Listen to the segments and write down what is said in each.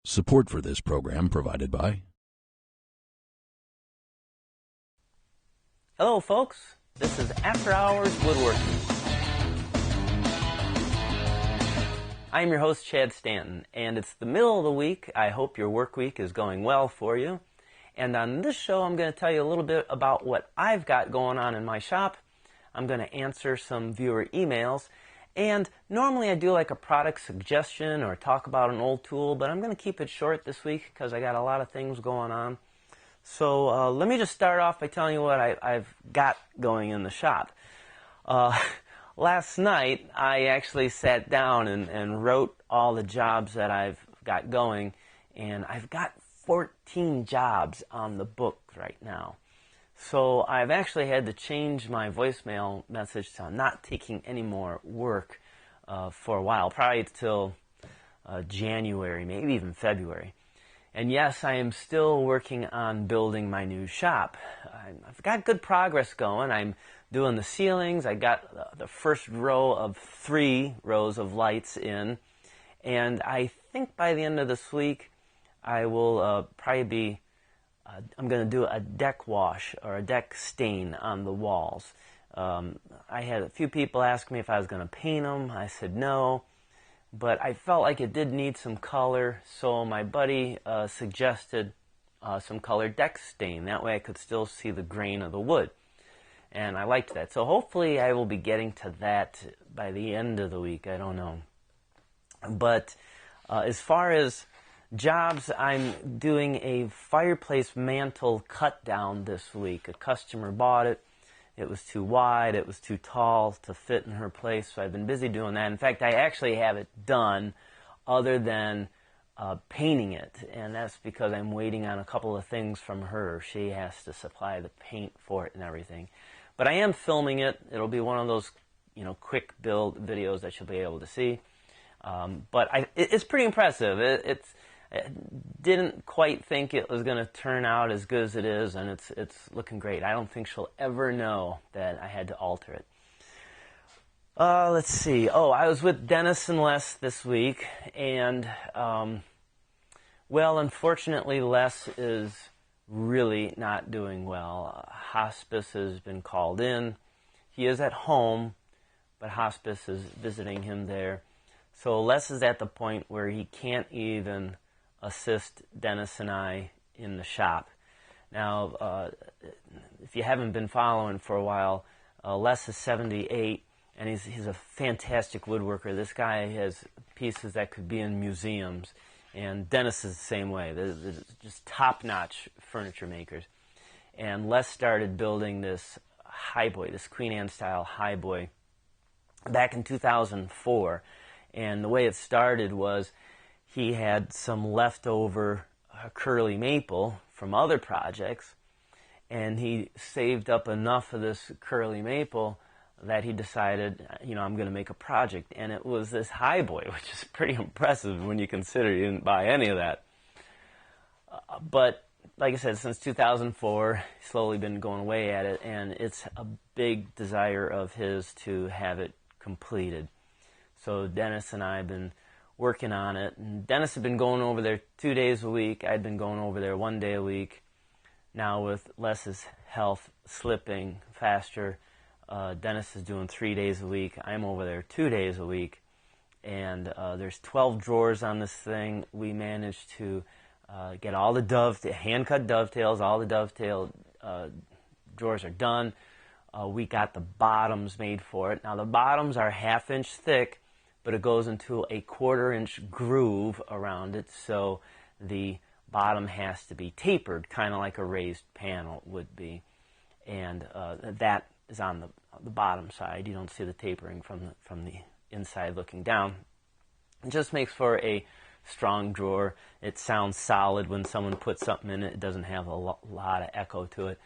Support for this program provided by... Hello folks, this is After Hours Woodworking. I'm your host Chad Stanton, and it's the middle of the week. I hope your work week is going well for you. And on this show I'm going to tell you a little bit about what I've got going on in my shop. I'm going to answer some viewer emails, and normally I do like a product suggestion or talk about an old tool, but I'm going to keep it short this week because I got a lot of things going on. So let me just start off by telling you what I've got going in the shop. Last night I actually sat down and wrote all the jobs that I've got going, and I've got 14 jobs on the book right now. So I've actually had to change my voicemail message to not taking any more work for a while, probably till January, maybe even February. And yes, I am still working on building my new shop. I've got good progress going. I'm doing the ceilings. I got the first row of 3 rows of lights in. And I think by the end of this week, I will probably be, I'm going to do a deck wash or a deck stain on the walls. I had a few people ask me if I was going to paint them. I said no. But I felt like it did need some color, so my buddy suggested some colored deck stain. That way I could still see the grain of the wood. And I liked that. So hopefully I will be getting to that by the end of the week. I don't know. But as far as jobs, I'm doing a fireplace mantle cut down this week. A customer bought it. It was too wide, it was too tall to fit in her place, so I've been busy doing that. In fact, I actually have it done other than painting it, and that's because I'm waiting on a couple of things from her. She has to supply the paint for it and everything. But I am filming it. It'll be one of those, quick build videos that you'll be able to see. But it's pretty impressive. I didn't quite think it was going to turn out as good as it is, and it's looking great. I don't think she'll ever know that I had to alter it. Let's see. Oh, I was with Dennis and Les this week, and well, unfortunately, Les is really not doing well. Hospice has been called in. He is at home, but hospice is visiting him there. So Les is at the point where he can't even assist Dennis and I in the shop. Now, if you haven't been following for a while, Les is 78, and he's a fantastic woodworker. This guy has pieces that could be in museums, and Dennis is the same way. They're just top-notch furniture makers. And Les started building this highboy, this Queen Anne-style highboy, back in 2004. And the way it started was he had some leftover curly maple from other projects, and he saved up enough of this curly maple that he decided, I'm going to make a project. And it was this highboy, which is pretty impressive when you consider he didn't buy any of that. But like I said, since 2004, he's slowly been going away at it, and it's a big desire of his to have it completed. So Dennis and I have been working on it, and Dennis had been going over there 2 days a week. I'd been going over there 1 day a week. Now with Les's health slipping faster, Dennis is doing 3 days a week. I'm over there 2 days a week, and there's 12 drawers on this thing. We managed to get all the hand-cut dovetails. All the dovetail drawers are done. We got the bottoms made for it. Now the bottoms are 1/2 inch thick, but it goes into a 1/4 inch groove around it, so the bottom has to be tapered, kind of like a raised panel would be. And that is on the bottom side. You don't see the tapering from the inside looking down. It just makes for a strong drawer. It sounds solid when someone puts something in it. It doesn't have a lot of echo to it.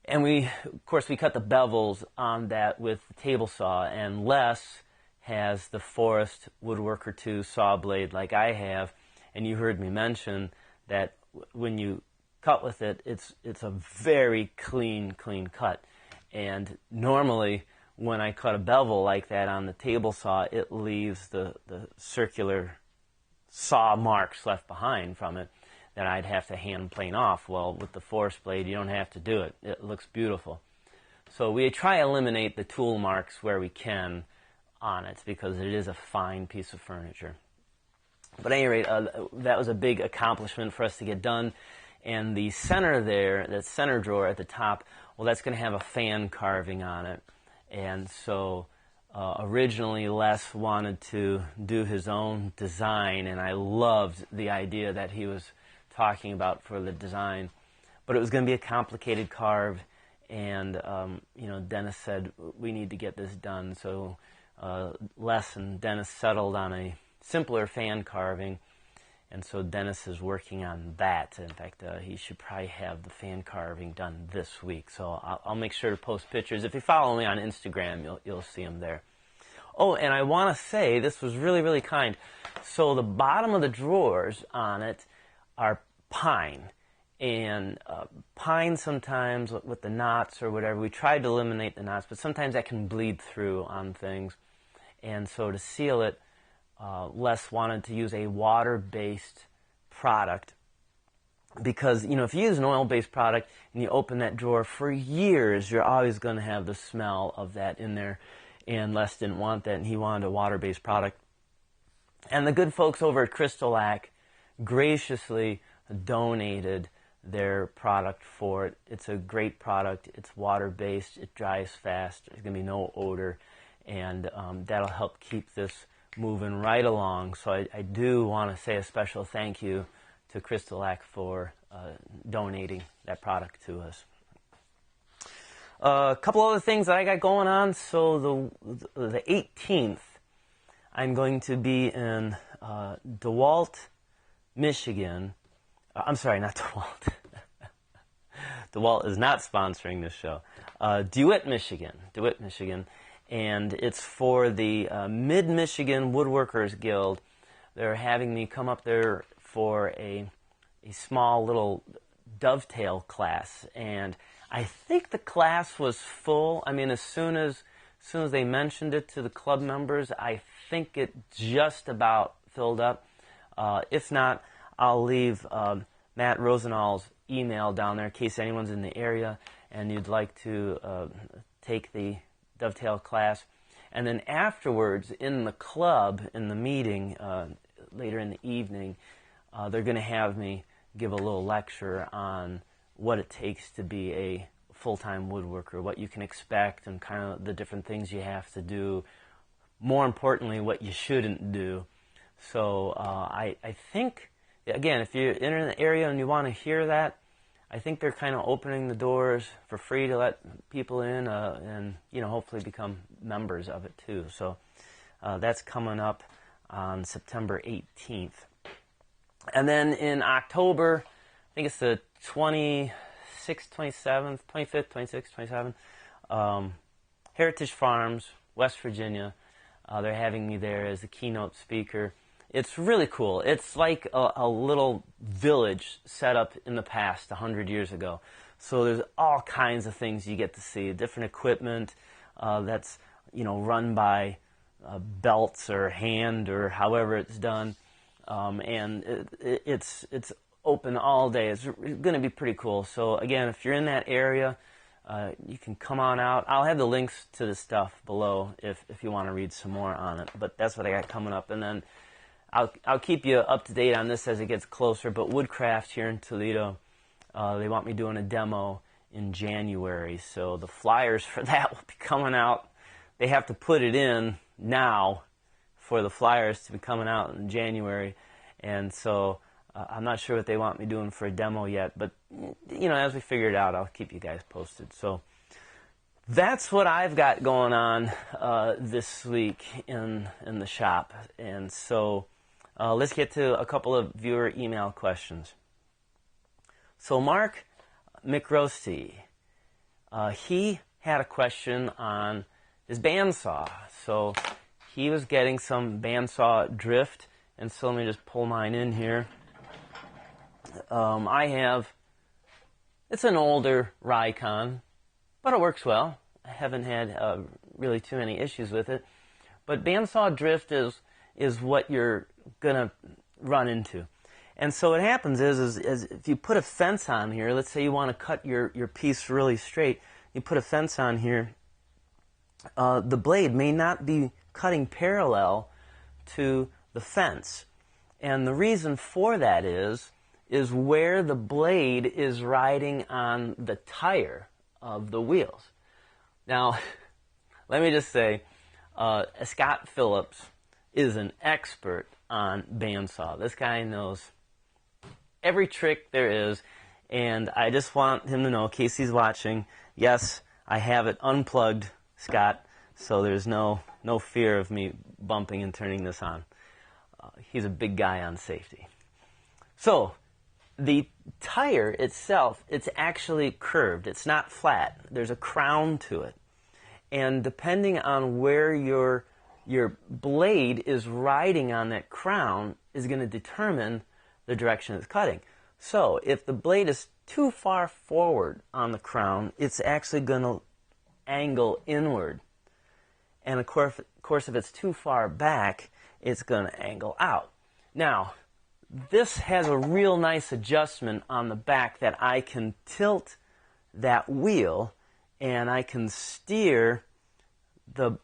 And of course, we cut the bevels on that with the table saw, and Les has the Forest Woodworker 2 saw blade like I have, and you heard me mention that when you cut with it, it's a very clean cut. And normally when I cut a bevel like that on the table saw, it leaves the circular saw marks left behind from it that I'd have to hand plane off. Well, with the force blade, you don't have to do it. It looks beautiful. So we try to eliminate the tool marks where we can on it because it is a fine piece of furniture. But at any rate, that was a big accomplishment for us to get done. And the center there, that center drawer at the top, well, that's going to have a fan carving on it. And so originally Les wanted to do his own design, and I loved the idea that he was talking about for the design. But it was going to be a complicated carve, and Dennis said, we need to get this done. So Les and Dennis settled on a simpler fan carving, and so Dennis is working on that. In fact, he should probably have the fan carving done this week. So I'll make sure to post pictures. If you follow me on Instagram, you'll see them there. Oh, and I want to say, this was really, really kind. So the bottom of the drawers on it are pine. And pine sometimes with the knots or whatever, we tried to eliminate the knots, but sometimes that can bleed through on things. And so to seal it, Les wanted to use a water-based product because, if you use an oil-based product and you open that drawer for years, you're always going to have the smell of that in there. And Les didn't want that, and he wanted a water-based product. And the good folks over at Crystal-Lac graciously donated their product for it. It's a great product. It's water-based. It dries fast. There's going to be no odor. And that'll help keep this moving right along. So I do want to say a special thank you to Crystal-Lac for donating that product to us. A couple other things that I got going on. So the 18th, I'm going to be in DeWalt, Michigan. I'm sorry, not DeWalt. DeWalt is not sponsoring this show. DeWitt, Michigan. And it's for the Mid-Michigan Woodworkers Guild. They're having me come up there for a small little dovetail class. And I think the class was full. I mean, as soon as they mentioned it to the club members, I think it just about filled up. If not, I'll leave Matt Rosenall's email down there in case anyone's in the area and you'd like to take the dovetail class. And then afterwards, in the club, in the meeting, later in the evening, they're going to have me give a little lecture on what it takes to be a full-time woodworker, what you can expect and kind of the different things you have to do. More importantly, what you shouldn't do. So I think, again, if you're in the area and you want to hear that, I think they're kind of opening the doors for free to let people in and, hopefully become members of it too. So that's coming up on September 18th. And then in October, I think it's the 26th, 27th, 25th, 26th, 27th, Heritage Farms, West Virginia. They're having me there as a keynote speaker. It's really cool. It's like a little village set up in the past, 100 years ago. So there's all kinds of things you get to see, different equipment that's run by belts or hand or however it's done, and it's open all day. It's going to be pretty cool. So again, if you're in that area, you can come on out. I'll have the links to the stuff below if you want to read some more on it. But that's what I got coming up, and then I'll keep you up to date on this as it gets closer, but Woodcraft here in Toledo, they want me doing a demo in January, so the flyers for that will be coming out. They have to put it in now for the flyers to be coming out in January, and so I'm not sure what they want me doing for a demo yet, but as we figure it out, I'll keep you guys posted. So that's what I've got going on this week in the shop, and so let's get to a couple of viewer email questions. So Mark McRosty, he had a question on his bandsaw. So he was getting some bandsaw drift, and so let me just pull mine in here. It's an older Rikon, but it works well. I haven't had really too many issues with it. But bandsaw drift is what you're going to run into. And so what happens is if you put a fence on here, let's say you want to cut your piece really straight, you put a fence on here, the blade may not be cutting parallel to the fence. And the reason for that is where the blade is riding on the tire of the wheels. Now, let me just say, Scott Phillips is an expert on bandsaw. This guy knows every trick there is, and I just want him to know, in case he's watching, yes, I have it unplugged, Scott, so there's no fear of me bumping and turning this on. He's a big guy on safety. So, the tire itself, it's actually curved. It's not flat. There's a crown to it. And depending on where your blade is riding on that crown is going to determine the direction it's cutting. So if the blade is too far forward on the crown, it's actually going to angle inward. And of course, if it's too far back, it's going to angle out. Now, this has a real nice adjustment on the back that I can tilt that wheel and I can steer the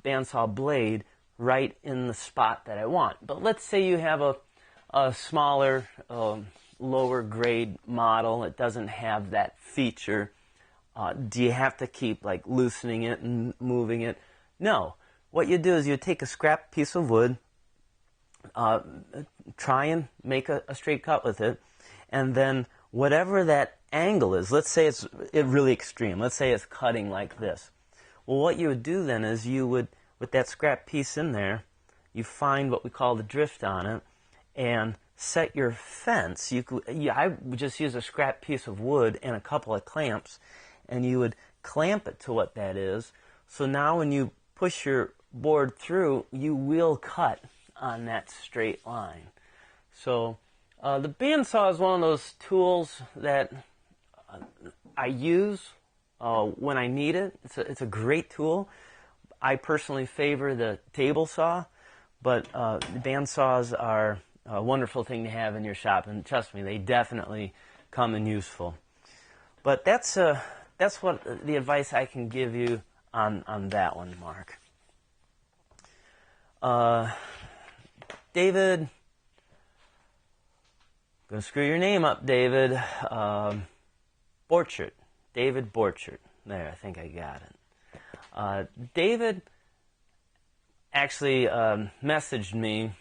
bandsaw blade right in the spot that I want. But let's say you have a smaller, lower grade model. It doesn't have that feature. Do you have to keep like loosening it and moving it? No. What you do is you take a scrap piece of wood, try and make a straight cut with it, and then whatever that angle is, let's say it's really extreme. Let's say it's cutting like this. Well, what you would do then is you would, with that scrap piece in there, you find what we call the drift on it, and set your fence. I would just use a scrap piece of wood and a couple of clamps, and you would clamp it to what that is. So now when you push your board through, you will cut on that straight line. So the bandsaw is one of those tools that I use when I need it. It's a great tool. I personally favor the table saw, but bandsaws are a wonderful thing to have in your shop, and trust me, they definitely come in useful. But that's what the advice I can give you on that one, Mark. David, I'm going to screw your name up, David. Borchert. David Borchert. There, I think I got it. David actually messaged me.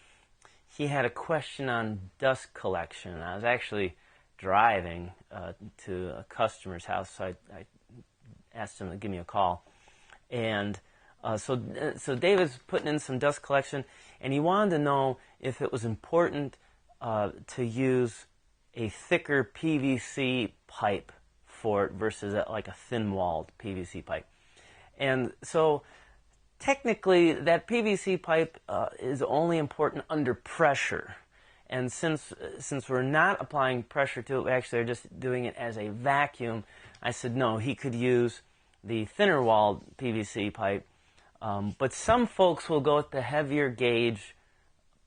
He had a question on dust collection. I was actually driving to a customer's house, so I asked him to give me a call. And so David's putting in some dust collection, and he wanted to know if it was important to use a thicker PVC pipe for it versus like a thin-walled PVC pipe. And so technically that PVC pipe is only important under pressure. And since we're not applying pressure to it, we actually are just doing it as a vacuum, I said no, he could use the thinner-walled PVC pipe. But some folks will go with the heavier gauge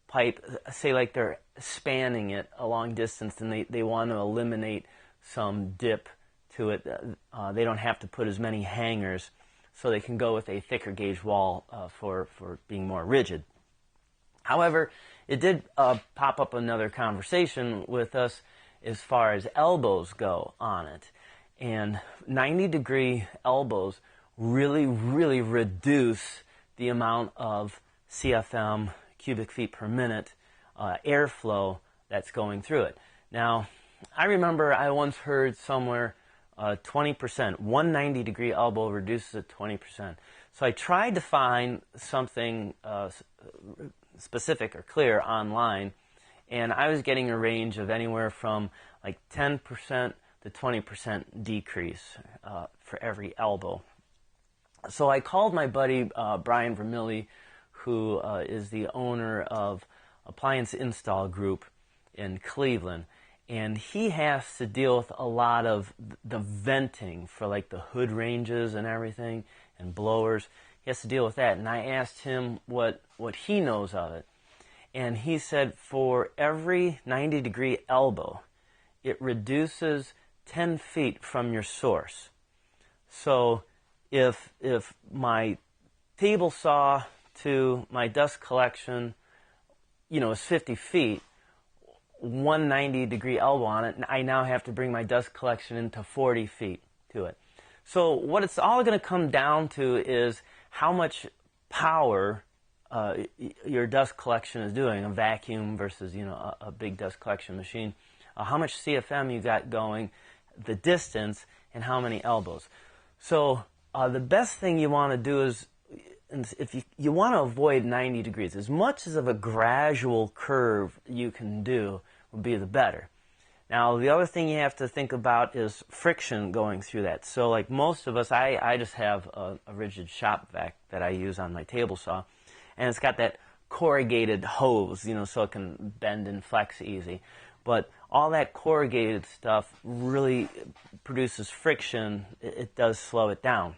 pipe, say like they're spanning it a long distance and they want to eliminate some dip to it. They don't have to put as many hangers, so they can go with a thicker gauge wall for being more rigid. However, it did pop up another conversation with us as far as elbows go on it. And 90-degree elbows really, really reduce the amount of CFM, cubic feet per minute, airflow that's going through it. Now, I remember I once heard somewhere 20%, one 90-degree elbow reduces it 20%. So I tried to find something specific or clear online, and I was getting a range of anywhere from like 10% to 20% decrease for every elbow. So I called my buddy Brian Vermilli, who is the owner of Appliance Install Group in Cleveland, and he has to deal with a lot of the venting for like the hood ranges and everything and blowers. He has to deal with that, and I asked him what he knows of it. And he said for every 90-degree elbow, it reduces 10 feet from your source. So if my table saw to my dust collection, is 50 feet, 190-degree elbow on it, and I now have to bring my dust collection into 40 feet to it. So what it's all going to come down to is how much power your dust collection is doing, a vacuum versus a big dust collection machine. How much CFM you got going, the distance, and how many elbows. So the best thing you want to do is, if you want to avoid 90 degrees, as much as of a gradual curve you can do would be the better. Now, the other thing you have to think about is friction going through that. So like most of us, I just have a rigid shop vac that I use on my table saw, and it's got that corrugated hose, so it can bend and flex easy. But all that corrugated stuff really produces friction. It does slow it down.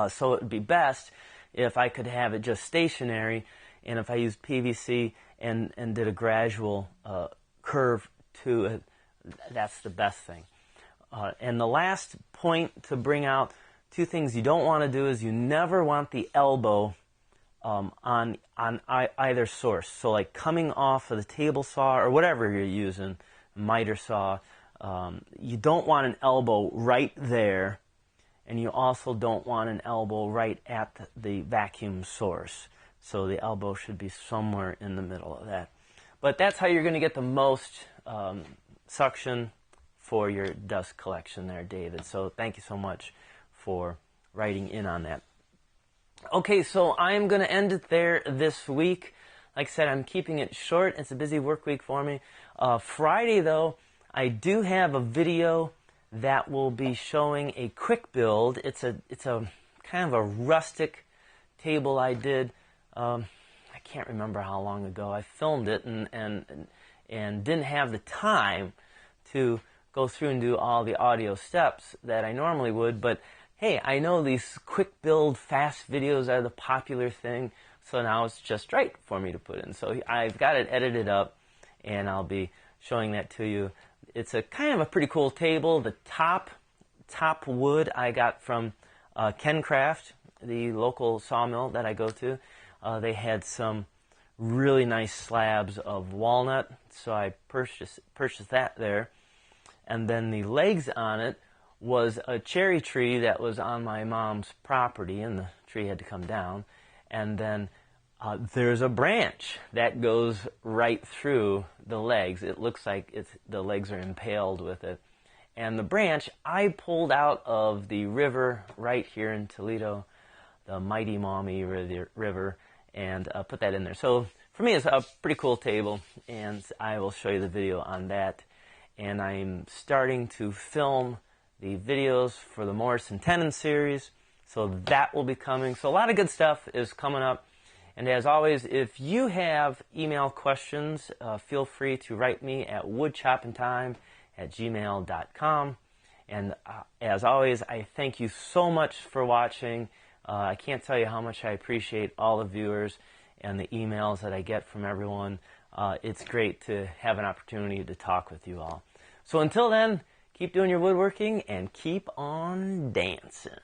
So it would be best if I could have it just stationary, and if I used PVC and did a gradual curve to it, that's the best thing. And the last point to bring out, two things you don't want to do is you never want the elbow on either source. So like coming off of the table saw or whatever you're using, miter saw, you don't want an elbow right there. And you also don't want an elbow right at the vacuum source. So the elbow should be somewhere in the middle of that. But that's how you're going to get the most suction for your dust collection there, David. So thank you so much for writing in on that. Okay, so I'm going to end it there this week. Like I said, I'm keeping it short. It's a busy work week for me. Friday, though, I do have a video that will be showing a quick build. It's a kind of a rustic table I did. I can't remember how long ago I filmed it, and didn't have the time to go through and do all the audio steps that I normally would. But hey, I know these quick build fast videos are the popular thing, so now it's just right for me to put in. So I've got it edited up, and I'll be showing that to you. It's a kind of a pretty cool table. The top wood I got from Ken Craft, the local sawmill that I go to. They had some really nice slabs of walnut, so I purchased that there. And then the legs on it was a cherry tree that was on my mom's property, and the tree had to come down. And then there's a branch that goes right through the legs. It looks like the legs are impaled with it. And the branch I pulled out of the river right here in Toledo, the Mighty Maumee River, and put that in there. So for me, it's a pretty cool table, and I will show you the video on that. And I'm starting to film the videos for the Morrison Tenon series, so that will be coming. So a lot of good stuff is coming up. And as always, if you have email questions, feel free to write me at woodchoppingtime@gmail.com. And as always, I thank you so much for watching. I can't tell you how much I appreciate all the viewers and the emails that I get from everyone. It's great to have an opportunity to talk with you all. So until then, keep doing your woodworking and keep on dancing.